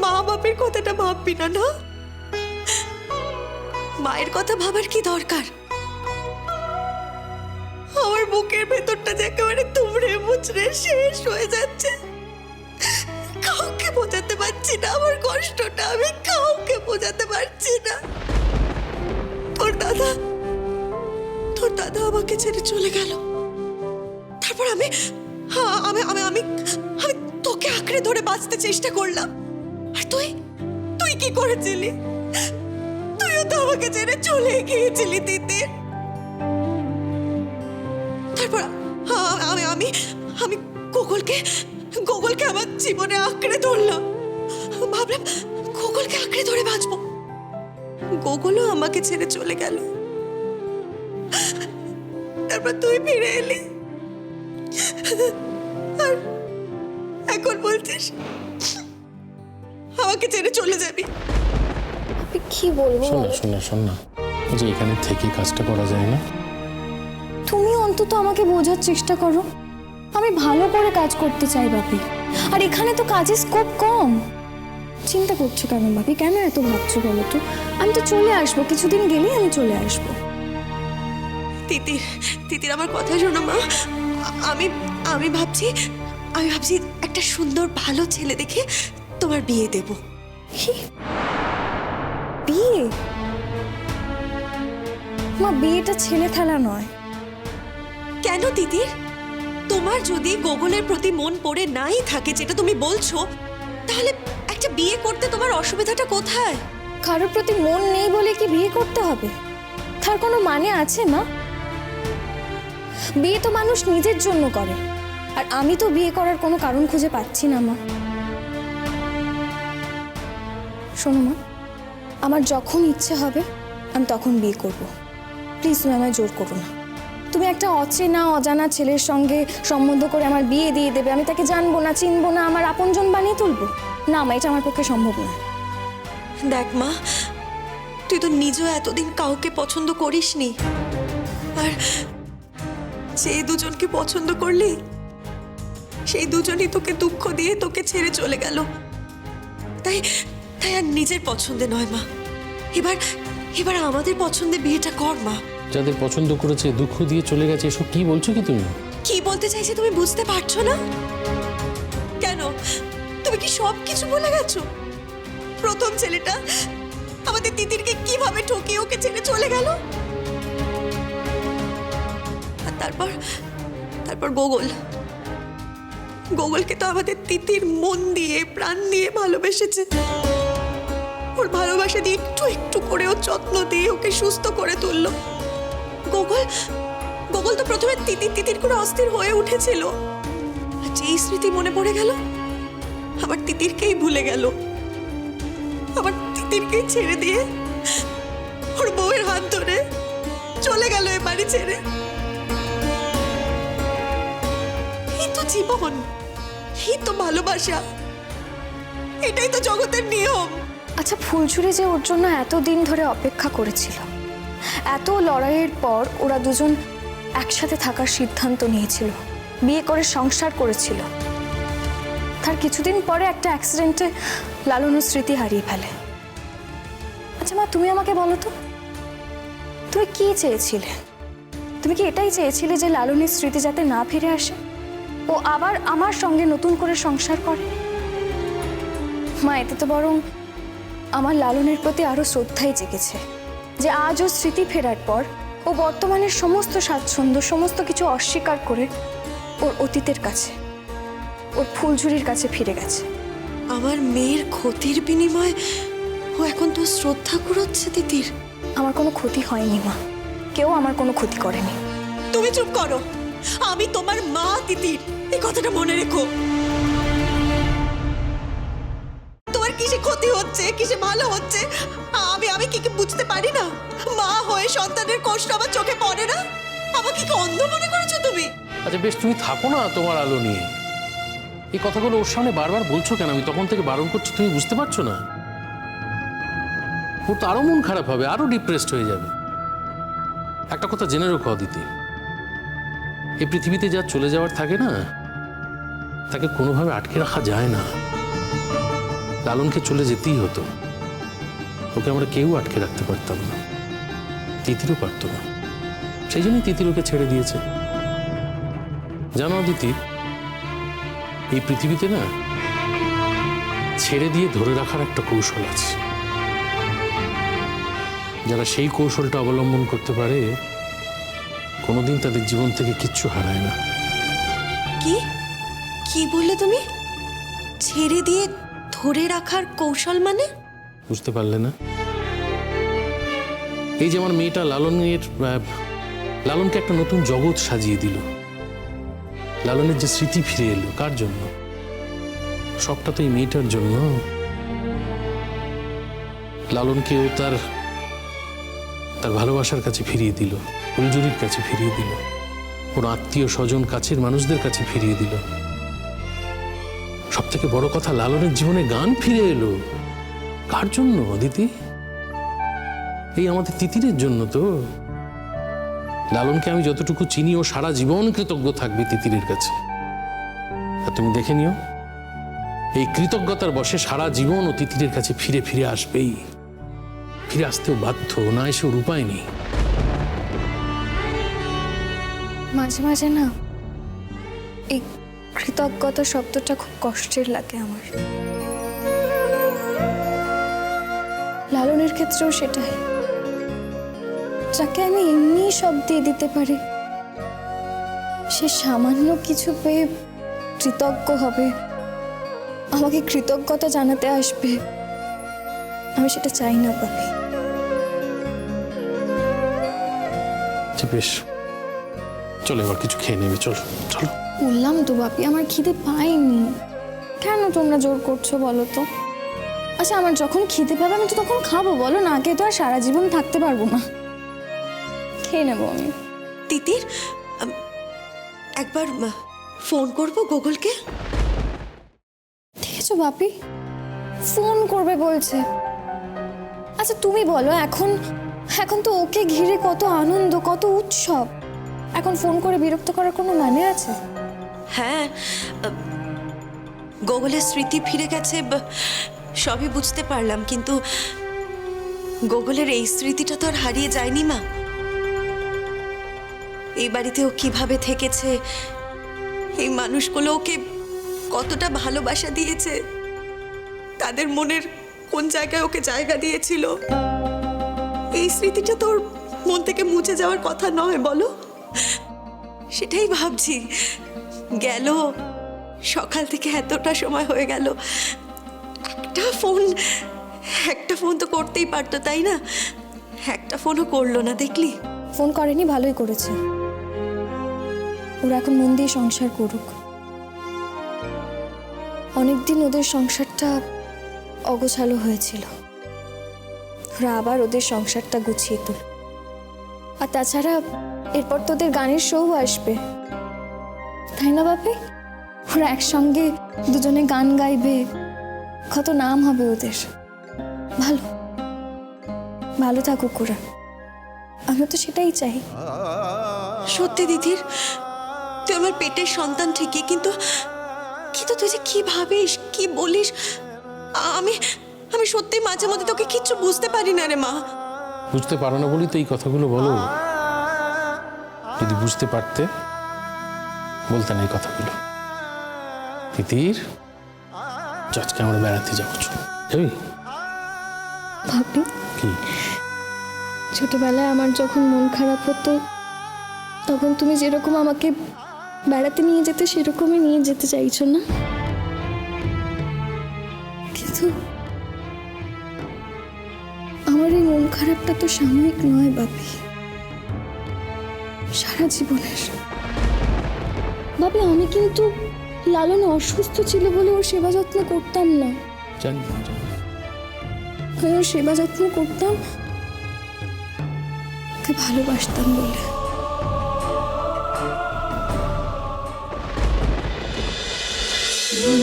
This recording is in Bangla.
মা বাপের কথাটা ভাববি না? না, মায়ের কথা ভাবার কি দরকার? আমার বুকের ভেতরটা যে একেবারে তুমড়ে মুচড়ে শেষ হয়ে যাচ্ছে। কাউকে বোঝাতে পারছি না আমার কষ্টটা, আমি কাউকে বোঝাতে পারছি না। তোর দাদা আমাকে ছেড়ে চলে গেল। তারপর আমি আমি আমি আমি আমি তোকে আঁকড়ে ধরে বাঁচতে চেষ্টা করলাম। আর তুই তুই কি করেছিলি? তুইও তো আমাকে ছেড়ে চলে গিয়েছিলি তিতির। তারপর আমি আমি আমি গোগলকে আমার জীবনে আঁকড়ে ধরলাম। ভাবলাম গোগলকে আঁকড়ে ধরে বাঁচবো। গোগলও আমাকে ছেড়ে চলে গেল। তারপর তুই ফিরে এলি, আর এখন বলছিস আমাকে ছেড়ে চলে যাবি। আপনি কি বলবো? শোন না, যে এখানে থেকে কাজটা করা যায় না? তুমি অন্তত আমাকে বোঝার চেষ্টা করো। আমি ভালো করে কাজ করতে চাই বাপি, আর এখানে তো কাজের স্কোপ কম। চিন্তা করছো কেন বাপি? কেন এত ভাবছো বলো তো? আমি তো চলে আসবো, কিছুদিন গেলেই আমি চলে আসবো। তিতির আমার কথা শোনো মা। আমি ভাবছি একটা সুন্দর ভালো ছেলে দেখে তোমার বিয়ে দেব। কি বিয়ে? মা, বিয়েটা ছেলে খেলা নয়। কেন তিতির? তোমার যদি গোগলের প্রতি মন পড়ে নাই থাকে, যেটা তুমি বলছো, তাহলে একটা বিয়ে করতে তোমার অসুবিধাটা কোথায়? কারোর প্রতি মন নেই বলে কি বিয়ে করতে হবে? তার কোনো মানে আছে মা? বিয়ে তো মানুষ নিজের জন্য করে, আর আমি তো বিয়ে করার কোনো কারণ খুঁজে পাচ্ছি না মা। শোনো মা, আমার যখন ইচ্ছে হবে আমি তখন বিয়ে করব। প্লিজ তুমি আমায় জোর করো না। তুমি একটা অচেনা অজানা ছেলের সঙ্গে সম্বন্ধ করে আমার বিয়ে দিয়ে দেবে, আমি তাকে জানবো না, চিনবো না, আমার আপনজন বানিয়ে তুলবো? না মা, এটা আমার পক্ষে সম্ভব না। দেখ মা, তুই তো নিজেও এতদিন কাউকে পছন্দ করিসনি, আর যে দুজনকে পছন্দ করলি সেই দুজনই তোকে দুঃখ দিয়ে তোকে ছেড়ে চলে গেল। তাই আর নিজের পছন্দে নয় মা, এবার আমাদের পছন্দে বিয়েটা কর মা। যাদের পছন্দ করেছে দুঃখ দিয়ে চলে গেছে, এসব কি বলছো কি তুমি? কি বলতে চাইছে তুমি বুঝতে পারছো না? কেন, তুমি কি সব কিছু ভুলে গেছো? প্রথম ছেলেটা আমাদের তিতিরকে কিভাবে ঠকিয়ে ওকে ছেড়ে চলে গেল, আর তারপর গোগলকে তো আমাদের তিতির মন দিয়ে প্রাণ দিয়ে ভালোবেসেছে। ওর ভালোবাসা দিয়ে একটু একটু করে ও যত্ন দিয়ে ওকে সুস্থ করে তুললো। গোগল তো প্রথমে তিতির করে অস্থির হয়ে উঠেছিল, যেই স্মৃতি মনে পড়ে গেল আবার তিতিরকেই ভুলে গেল, আবার তিতিরকেই ছেড়ে দিয়ে ওর বউয়ের হাত ধরে চলে গেল এ বাড়ি ছেড়ে। এই তো জীবন, এই তো ভালোবাসা, এটাই তো জগতের নিয়ম। আচ্ছা, ফুলঝুরি যে ওর জন্য এতদিন ধরে অপেক্ষা করেছিল, এত লড়াইয়ের পর ওরা দুজন একসাথে থাকার সিদ্ধান্ত নিয়েছিল, বিয়ে করে সংসার করেছিল, তার কিছুদিন পরে একটা অ্যাক্সিডেন্টে লালনের স্মৃতি হারিয়ে ফেলে। আচ্ছা মা, তুমি আমাকে বলো তো, তুমি কি চেয়েছিলে? তুমি কি এটাই চেয়েছিলে যে লালনের স্মৃতি যাতে না ফিরে আসে, ও আবার আমার সঙ্গে নতুন করে সংসার করে? মা, এতে তো বরং আমার লালনের প্রতি আরো শ্রদ্ধাই জেগেছে, যে আজও স্মৃতি ফেরার পর ও বর্তমানের সমস্ত স্বাচ্ছন্দ্য, সমস্ত কিছু অস্বীকার করে ওর অতীতের কাছে, ওর ফুলঝুরির কাছে ফিরে গেছে। আমার মেয়ের ক্ষতির বিনিময়ে ও এখন তো শ্রদ্ধা কুড়াচ্ছে তিতির। আমার কোনো ক্ষতি হয়নি মা, কেউ আমার কোনো ক্ষতি করেনি। তুমি চুপ করো, আমি তোমার মা তিতির, এই কথাটা মনে রেখো। তোমার কিসে ক্ষতি হচ্ছে, কিসে ভালো হচ্ছে আমি কি বুঝতে পারি না? মা হয়ে সন্তানের কষ্ট আমার চোখে পড়ে না? আমাকে কি অন্ধ মনে করেছো তুমি? আচ্ছা বেশ, তুমি থাকো না তোমার আলো নিয়ে। এই কথাগুলো ওর সামনে বারবার বলছো কেন? আমি তখন থেকে বারণ করছি, তুমি বুঝতে পারছো না? ওর তো আরো মন খারাপ হবে, আরো ডিপ্রেসড হয়ে যাবে। একটা কথা জেনে রেখো অদিতি, এই পৃথিবীতে যা চলে যাওয়ার থাকে না, তাকে কোনোভাবে আটকে রাখা যায় না। লালনকে চলে যেতেই হতো। ওকে আমরা কেউ আটকে রাখতে পারতাম না, তিতিরও পারত না। সেই জন্যই তিতির ওকে ছেড়ে দিয়েছে। জানো অদিতি, এই পৃথিবীতে না ছেড়ে দিয়ে ধরে রাখার একটা কৌশল আছে। যারা সেই কৌশলটা অবলম্বন করতে পারে কোনোদিন তাদের জীবন থেকে কিচ্ছু হারায় না। কি কি বললে তুমি? ছেড়ে দিয়ে ধরে রাখার কৌশল মানে? বুঝতে পারলে না? এই যে আমার মেয়েটা লালনকে একটা নতুন জগৎ সাজিয়ে দিল। লালনের যে স্মৃতি ফিরে এলো, কার জন্য? সবটা তো এই মেয়েটার জন্য। লালনকেও তার ভালোবাসার কাছে ফিরিয়ে দিল, ফুলঝুরির কাছে ফিরিয়ে দিল, ওর আত্মীয় স্বজন কাছের মানুষদের কাছে ফিরিয়ে দিল। সব থেকে বড় কথা, লালনের জীবনে গান ফিরে এলো। কার জন্য অদিতি? এই আমাদের তিতিরের জন্য তো। লালনকে আমি যতটুকু চিনি, ও সারা জীবন কৃতজ্ঞ থাকবে তিতিরের কাছে। আর তুমি দেখে নিও, এই কৃতজ্ঞতার বশে সারা জীবন ও তিতিরের কাছে ফিরে ফিরে আসবেই। ফিরে আসতেও বাধ্য, না এসে ওর উপায় নেই। মাঝে মাঝে না এই কৃতজ্ঞতা শব্দটা খুব কষ্টের লাগে আমার। লালনের ক্ষেত্রেও সেটাই। যাকে আমি এমনি সব দিয়ে দিতে পারি, সে সামান্য কিছু পেয়ে কৃতজ্ঞ হবে, আমাকে কৃতজ্ঞতা জানাতে আসবে। আমি সেটা চাই না বাপি। বেশ, চলো এবার কিছু খেয়ে নেবে। চলো চলো। বললাম তো বাপি, আমার খিদে পাইনি। কেন তোমরা জোর করছো বলো তো? আচ্ছা, আমার যখন খিদে পাবে আমি তো তখন খাবো, বলো না? আগে তো আর সারা জীবন থাকতে পারবো না, খেয়ে নেবো আমি। তিতির, একবার ফোন করবো গুগলকে। ঠিক আছে বাপি, ফোন করবে বলছে। আচ্ছা তুমি বলো, এখন তো ওকে ঘিরে কত আনন্দ, কত উৎসব। এখন ফোন করে বিরক্ত করার কোনো মানে আছে? হ্যাঁ, গুগলের স্মৃতি ফিরে গেছে, সবই বুঝতে পারলাম, কিন্তু গুগলের এই স্মৃতিটা তো আর হারিয়ে যায়নি মা। এই বাড়িতে ও কিভাবে থেকেছে, এই মানুষগুলো ওকে কতটা ভালোবাসা দিয়েছে, তাদের মনের কোন জায়গায় ওকে জায়গা দিয়েছিল, এই স্মৃতিটা তোর মন থেকে মুছে যাওয়ার কথা নয়, বলো? সেটাই ভাবছি। গেল সকাল থেকে এতটা সময় হয়ে গেল, একটা ফোন তো করতেই পারতো, তাই না? একটা ফোনও করলো না, দেখলি? ফোন করেনি, ভালোই করেছে। ওরা এখন মন দিয়ে সংসার করুক। অনেকদিন ওদের সংসারটা অগোছালো হয়েছিল, ওরা আবার ওদের সংসারটা গুছিয়ে তোল। আর তাছাড়া এরপর তো ওদের গানের শো আসবে, তাই না বাপি? ওরা একসঙ্গে দুজনে গান গাইবে, কত নাম হবে ওদের। ভালো ভালো থাকুক ওরা, আমি তো সেটাই চাই। সত্যি দিদির, তুই আমার পেটের সন্তান ঠিকই, কিন্তু তুই যে কি ভাবিস, কি বলিস, আমি সত্যি মাঝে মধ্যে তোকে কিচ্ছু বুঝতে পারি না রে মা। বুঝতে পারো না বলি তো এই কথাগুলো বলো। যদি বুঝতে পারতে বলতে না এই কথাগুলো। তিতির, আজকে আমরা বেড়াতে যাবো, যাবি? ভাবি, কি? ছোটবেলায় আমার যখন মন খারাপ হতো, তখন তুমি যেরকম আমাকে বেড়াতে নিয়ে যেতে, সেরকমই নিয়ে যেতে চাইছো না? কিন্তু আমার এই মন খারাপটা তো সাময়িক নয় বাপি, সারা জীবনের। বাপি, আমি কিন্তু লালন অসুস্থ ছিল বলে ওর সেবা যত্ন করতাম না। জানি। আমি ওর সেবা যত্ন করতাম, ওকে ভালোবাসতাম বলে। মন